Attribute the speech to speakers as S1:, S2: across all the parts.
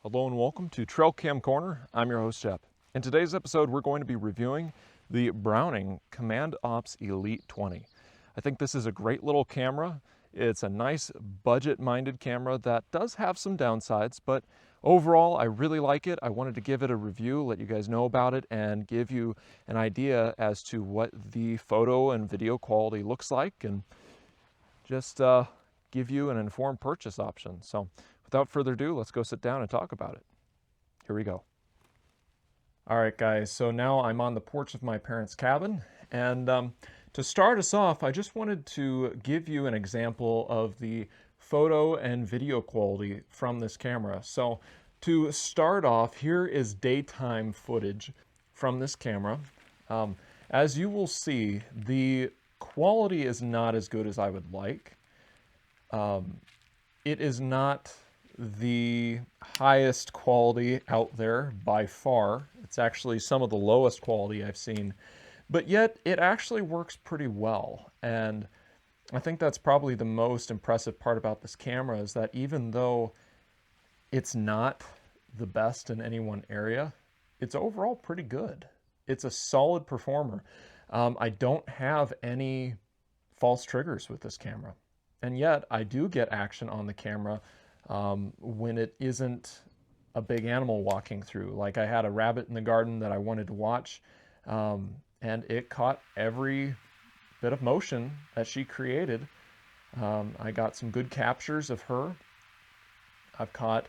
S1: Hello and welcome to Trailcam Corner. I'm your host, Shep. In today's episode, we're going to be reviewing the Browning Command Ops Elite 20. I think this is a great little camera. It's a nice budget-minded camera that does have some downsides, but overall, I really like it. I wanted to give it a review, let you guys know about it, and give you an idea as to what the photo and video quality looks like, and just give you an informed purchase option. So without further ado, let's go sit down and talk about it. Here we go. All right, guys, so now I'm on the porch of my parents' cabin, and to start us off, I just wanted to give you an example of the photo and video quality from this camera. So to start off, here is daytime footage from this camera. As you will see, the quality is not as good as I would like. It is not the highest quality out there by far. It's actually some of the lowest quality I've seen, but yet it actually works pretty well. And I think that's probably the most impressive part about this camera, is that even though it's not the best in any one area, it's overall pretty good. It's a solid performer. I don't have any false triggers with this camera. And yet I do get action on the camera when it isn't a big animal walking through. Like I had a rabbit in the garden that I wanted to watch, and it caught every bit of motion that she created. I got some good captures of her. I've caught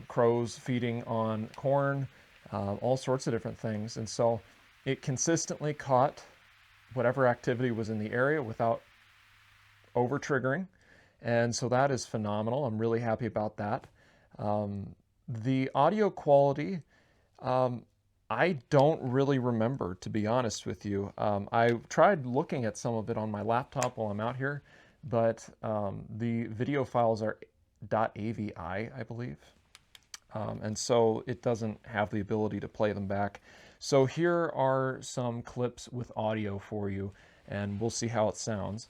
S1: crows feeding on corn, all sorts of different things. And so it consistently caught whatever activity was in the area without over triggering, and so that is phenomenal. I'm really happy about that. The audio quality, I don't really remember, to be honest with you. I tried looking at some of it on my laptop while I'm out here, but the video files are .avi, I believe, and so it doesn't have the ability to play them back. So here are some clips with audio for you, and we'll see how it sounds.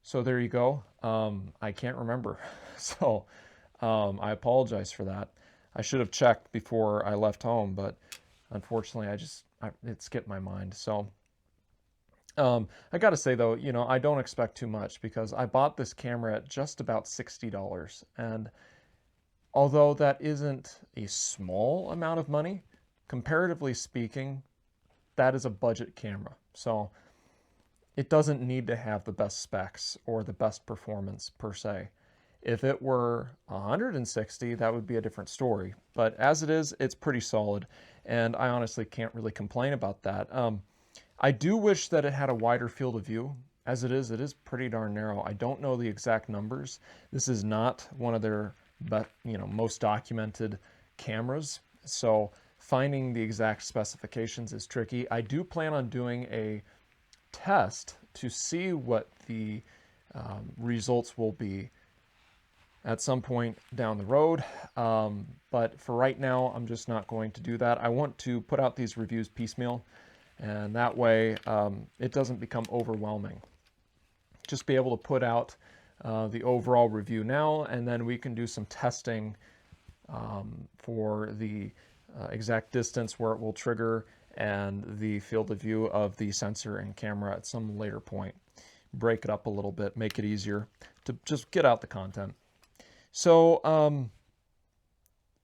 S1: So there you go. I can't remember. So I apologize for that. I should have checked before I left home, but unfortunately it skipped my mind. So I got to say though, I don't expect too much, because I bought this camera at just about $60. And although that isn't a small amount of money, comparatively speaking, that is a budget camera. So it doesn't need to have the best specs or the best performance per se. If it were 160, that would be a different story. But as it is, it's pretty solid, and I honestly can't really complain about that. I do wish that it had a wider field of view. As it is pretty darn narrow. I don't know the exact numbers. This is not one of their most documented cameras, so finding the exact specifications is tricky. I do plan on doing a test to see what the results will be at some point down the road, but for right now I'm just not going to do that. I want to put out these reviews piecemeal, and that way it doesn't become overwhelming. Just be able to put out the overall review now, and then we can do some testing for the exact distance where it will trigger and the field of view of the sensor and camera at some later point. Break it up a little bit, make it easier to just get out the content. So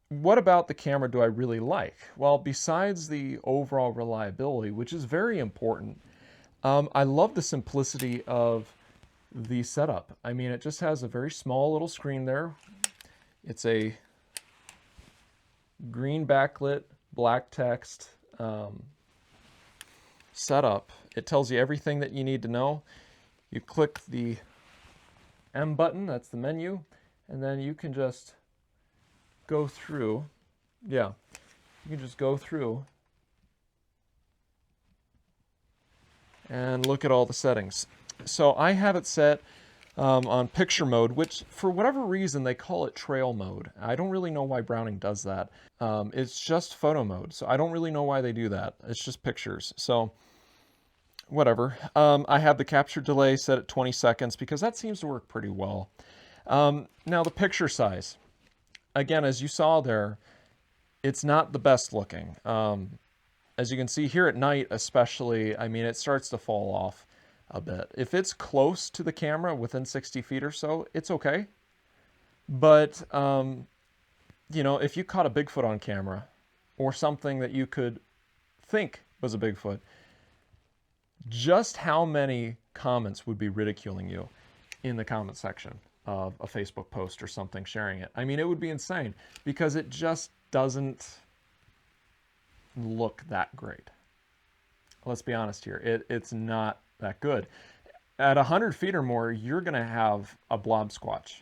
S1: what about the camera do I really like? Well, besides the overall reliability, which is very important, I love the simplicity of the setup. I mean, it just has a very small little screen there. It's a green backlit, black text setup. It tells you everything that you need to know. You click the M button, that's the menu, and then you can just go through. Yeah, you can just go through and look at all the settings. So I have it set on picture mode, which for whatever reason they call it trail mode. I don't really know why Browning does that. It's just photo mode, so I don't really know why they do that. It's just pictures, so whatever. I have the capture delay set at 20 seconds because that seems to work pretty well. Now the picture size. Again, as you saw there, it's not the best looking. As you can see here at night especially, I mean, it starts to fall off a bit. If it's close to the camera, within 60 feet or so, it's okay. But, if you caught a Bigfoot on camera, or something that you could think was a Bigfoot, just how many comments would be ridiculing you in the comment section of a Facebook post or something sharing it? I mean, it would be insane, because it just doesn't look that great. Let's be honest here. It's not that good. At 100 feet or more, you're going to have a blob squatch.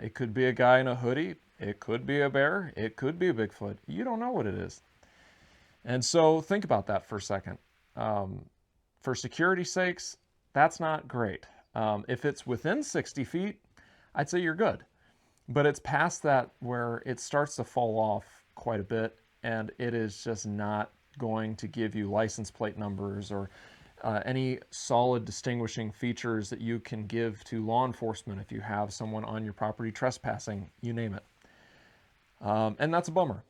S1: It could be a guy in a hoodie. It could be a bear. It could be a Bigfoot. You don't know what it is. And so think about that for a second. For security's sakes, that's not great. If it's within 60 feet, I'd say you're good. But it's past that where it starts to fall off quite a bit, and it is just not going to give you license plate numbers or any solid distinguishing features that you can give to law enforcement if you have someone on your property trespassing, you name it. And that's a bummer.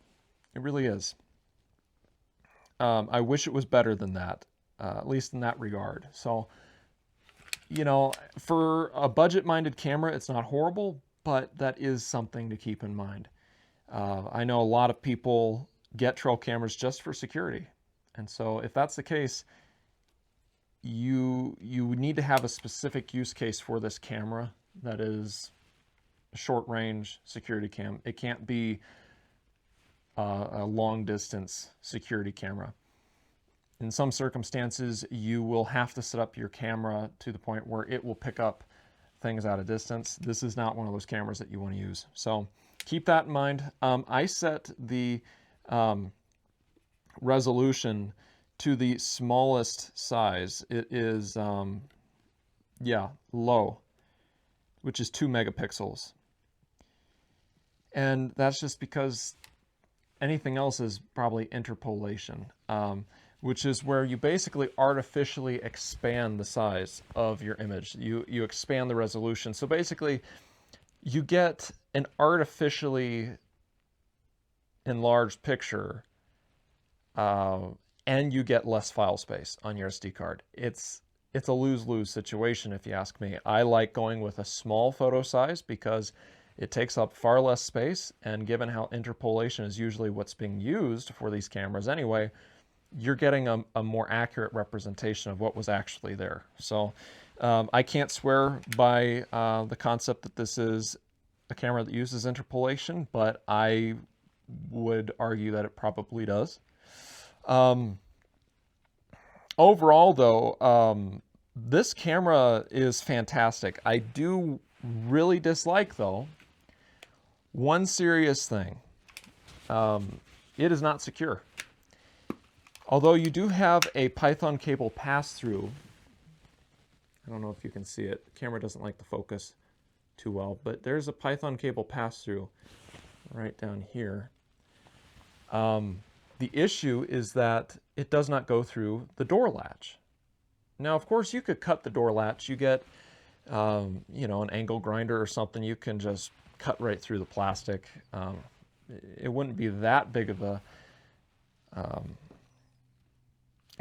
S1: It really is. I wish it was better than that, at least in that regard. So, for a budget-minded camera, it's not horrible, but that is something to keep in mind. I know a lot of people get trail cameras just for security. And so if that's the case, you need to have a specific use case for this camera that is a short-range security cam. It can't be a long-distance security camera. In some circumstances, you will have to set up your camera to the point where it will pick up things at a distance. This is not one of those cameras that you want to use. So keep that in mind. I set the resolution to the smallest size. It is, low, which is 2 megapixels. And that's just because anything else is probably interpolation, which is where you basically artificially expand the size of your image. You expand the resolution. So basically, you get an artificially enlarged picture, and you get less file space on your SD card. It's a lose-lose situation, if you ask me. I like going with a small photo size because it takes up far less space, and given how interpolation is usually what's being used for these cameras anyway, you're getting a more accurate representation of what was actually there. So I can't swear by the concept that this is a camera that uses interpolation, but I would argue that it probably does. Overall, though, this camera is fantastic. I do really dislike, though, one serious thing. It is not secure. Although you do have a Python cable pass-through. I don't know if you can see it. The camera doesn't like the focus too well, but there's a Python cable pass-through right down here. The issue is that it does not go through the door latch. Now, of course, you could cut the door latch. You get, you know, an angle grinder or something. You can just cut right through the plastic. It wouldn't be that big of a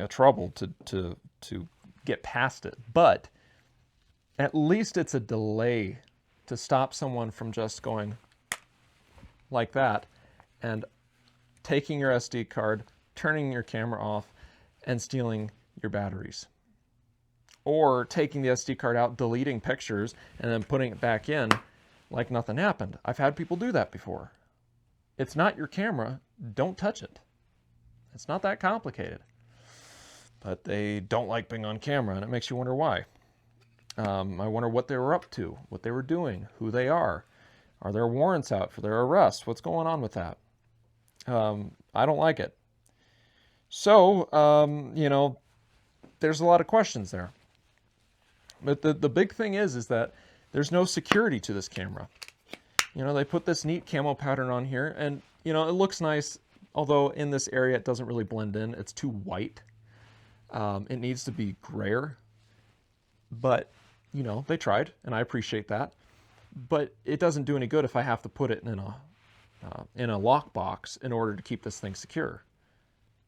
S1: trouble to get past it. But at least it's a delay to stop someone from just going like that and taking your SD card, turning your camera off, and stealing your batteries. Or taking the SD card out, deleting pictures, and then putting it back in like nothing happened. I've had people do that before. It's not your camera. Don't touch it. It's not that complicated. But they don't like being on camera, and it makes you wonder why. I wonder what they were up to, what they were doing, who they are. Are there warrants out for their arrest? What's going on with that? I don't like it. So, you know, there's a lot of questions there. But the big thing is that there's no security to this camera. You know, they put this neat camo pattern on here, and, you know, it looks nice, although in this area it doesn't really blend in. It's too white. It needs to be grayer. But, you know, they tried, and I appreciate that. But it doesn't do any good if I have to put it in a lockbox in order to keep this thing secure.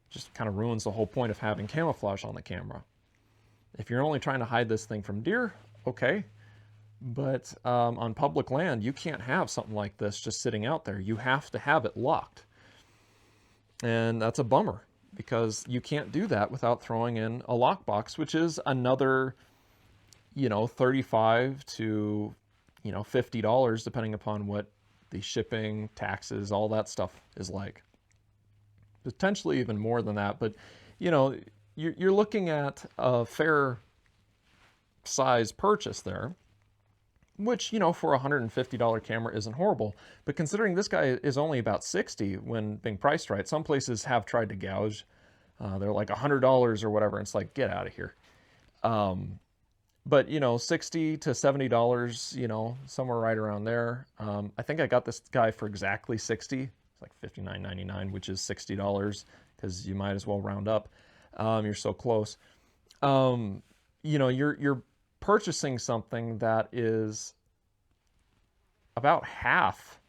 S1: Just kind of ruins the whole point of having camouflage on the camera. If you're only trying to hide this thing from deer, okay. But on public land, you can't have something like this just sitting out there. You have to have it locked. And that's a bummer, because you can't do that without throwing in a lockbox, which is another, you know, $35 to, you know, $50, depending upon what the shipping, taxes, all that stuff is like. Potentially even more than that, but, you know, you're looking at a fair size purchase there, which, you know, for a $150 camera isn't horrible. But considering this guy is only about $60 when being priced right, some places have tried to gouge. They're like $100 or whatever. And it's like, get out of here. But, you know, $60 to $70, you know, somewhere right around there. I think I got this guy for exactly $60. It's like $59.99, which is $60, because you might as well round up. You're so close. You know, you're purchasing something that is about half,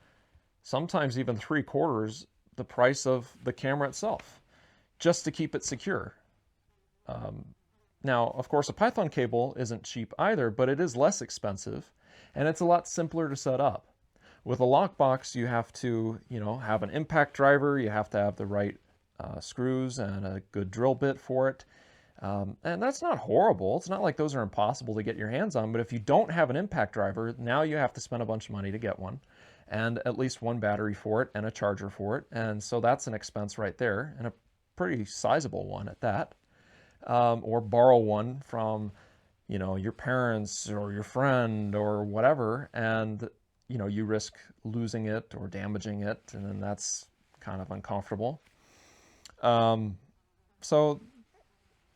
S1: sometimes even 3/4 the price of the camera itself, just to keep it secure. Now, of course, a Python cable isn't cheap either, but it is less expensive, and it's a lot simpler to set up. With a lockbox, you have to, you know, have an impact driver, you have to have the right screws and a good drill bit for it. And that's not horrible. It's not like those are impossible to get your hands on, but if you don't have an impact driver, now you have to spend a bunch of money to get one, and at least one battery for it and a charger for it. And so that's an expense right there, and a pretty sizable one at that. Or borrow one from, you know, your parents or your friend or whatever, and, you know, you risk losing it or damaging it, and then that's kind of uncomfortable. So,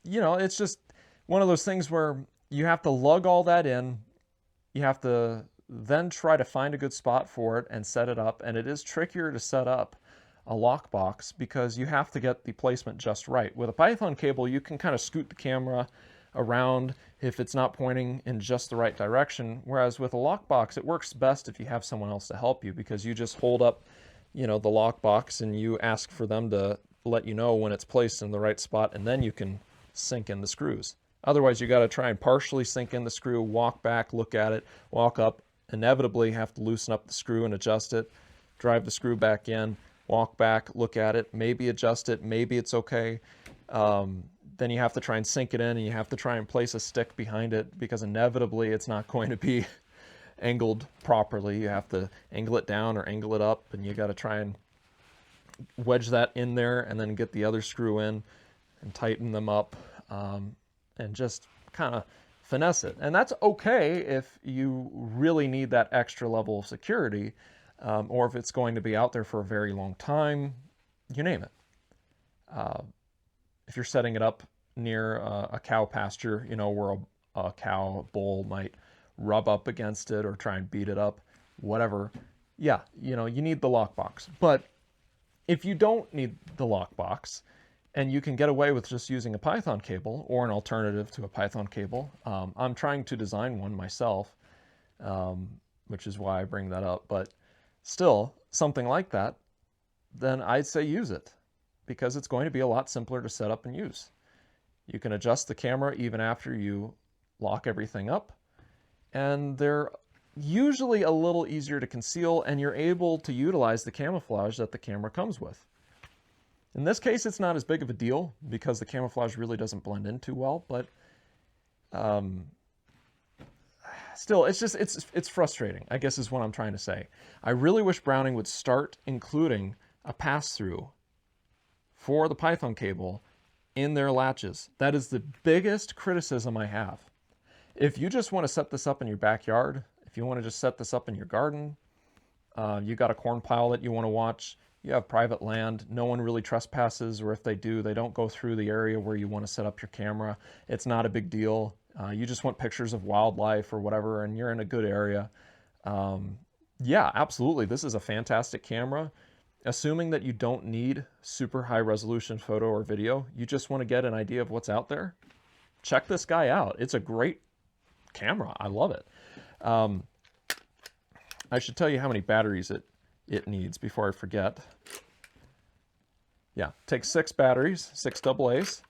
S1: you know, it's just one of those things where you have to lug all that in. You have to then try to find a good spot for it and set it up. And it is trickier to set up a lockbox because you have to get the placement just right. With a Python cable, you can kind of scoot the camera around if it's not pointing in just the right direction. Whereas with a lockbox, it works best if you have someone else to help you, because you just hold up, you know, the lockbox and you ask for them to let you know when it's placed in the right spot, and then you can sink in the screws. Otherwise, you got to try and partially sink in the screw, walk back, look at it, walk up, inevitably have to loosen up the screw and adjust it, drive the screw back in, walk back, look at it, maybe adjust it, maybe it's okay. then you have to try and sink it in, and you have to try and place a stick behind it, because inevitably it's not going to be angled properly. You have to angle it down or angle it up, and you got to try and wedge that in there, and then get the other screw in and tighten them up, and just kind of finesse it. And that's okay if you really need that extra level of security, or if it's going to be out there for a very long time, you name it. If you're setting it up near a cow pasture, you know, where a cow bull might rub up against it or try and beat it up, whatever, yeah, you know, you need the lockbox. But if you don't need the lockbox, and you can get away with just using a Python cable or an alternative to a Python cable, I'm trying to design one myself, which is why I bring that up. But still, something like that, then I'd say use it, because it's going to be a lot simpler to set up and use. You can adjust the camera even after you lock everything up, and they're usually a little easier to conceal, and you're able to utilize the camouflage that the camera comes with. In this case, it's not as big of a deal because the camouflage really doesn't blend in too well, but still, it's frustrating, I guess is what I'm trying to say. I really wish Browning would start including a pass-through for the Python cable in their latches. That is the biggest criticism I have. If you just want to set this up in your backyard, if you want to just set this up in your garden, you got a corn pile that you want to watch, you have private land, no one really trespasses, or if they do, they don't go through the area where you want to set up your camera. It's not a big deal. You just want pictures of wildlife or whatever, and you're in a good area. Yeah, absolutely. This is a fantastic camera. Assuming that you don't need super high resolution photo or video, you just want to get an idea of what's out there, check this guy out. It's a great camera. I love it. I should tell you how many batteries it needs before I forget. Yeah, takes 6 batteries, 6 AA's.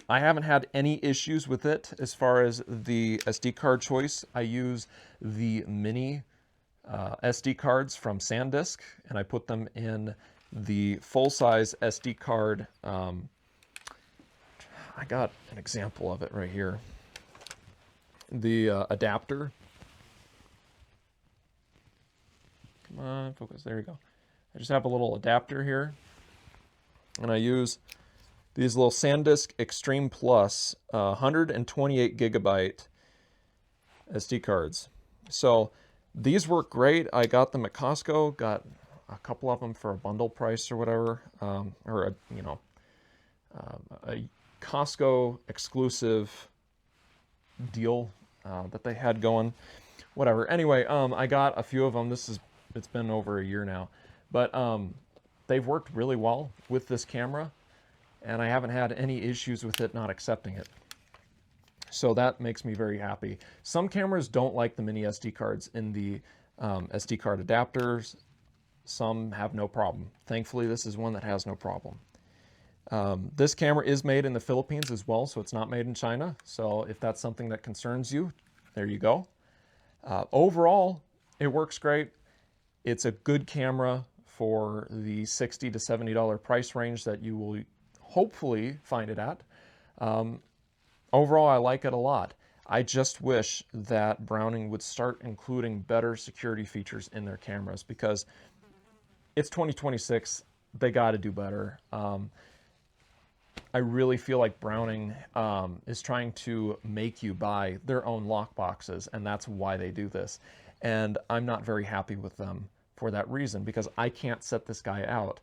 S1: I haven't had any issues with it as far as the SD card choice. I use the mini SD cards from SanDisk, and I put them in the full-size SD card. I got an example of it right here. The adapter. Come on, focus. There you go. I just have a little adapter here, and I use these little SanDisk Extreme Plus 128 gigabyte SD cards. So these work great. I got them at Costco. Got a couple of them for a bundle price or whatever, or a Costco exclusive deal that they had going. Whatever. Anyway, I got a few of them. It's been over a year now, but they've worked really well with this camera, and I haven't had any issues with it not accepting it. So that makes me very happy. Some cameras don't like the mini SD cards in the SD card adapters. Some have no problem. Thankfully, this is one that has no problem. This camera is made in the Philippines as well, so it's not made in China. So if that's something that concerns you, there you go. Overall, it works great. It's a good camera for the $60 to $70 price range that you will hopefully find it at. Overall, I like it a lot. I just wish that Browning would start including better security features in their cameras, because it's 2026. They got to do better. I really feel like Browning is trying to make you buy their own lock boxes, and that's why they do this. And I'm not very happy with them for that reason, because I can't set this guy out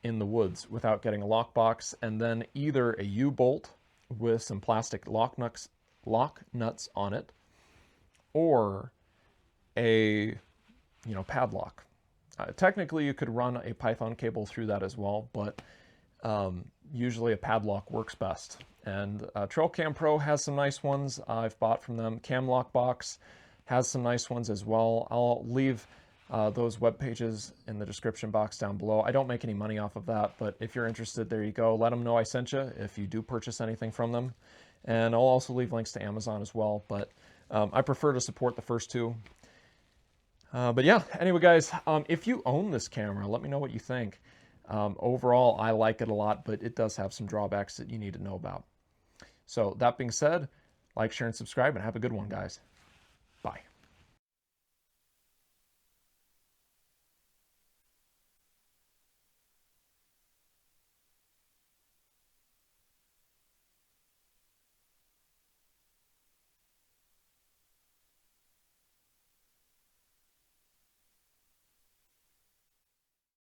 S1: in the woods without getting a lockbox and then either a U-bolt with some plastic lock nuts on it, or a padlock. Technically, you could run a Python cable through that as well, but usually a padlock works best. And trailcampro has some nice ones I've bought from them. Camlockbox has some nice ones as well. I'll leave those web pages in the description box down below. I don't make any money off of that, but if you're interested, there you go. Let them know I sent you if you do purchase anything from them. And I'll also leave links to Amazon as well, but I prefer to support the first two. But yeah, anyway, guys, if you own this camera, let me know what you think. Overall, I like it a lot, but it does have some drawbacks that you need to know about. So that being said, like, share, and subscribe, and have a good one, guys.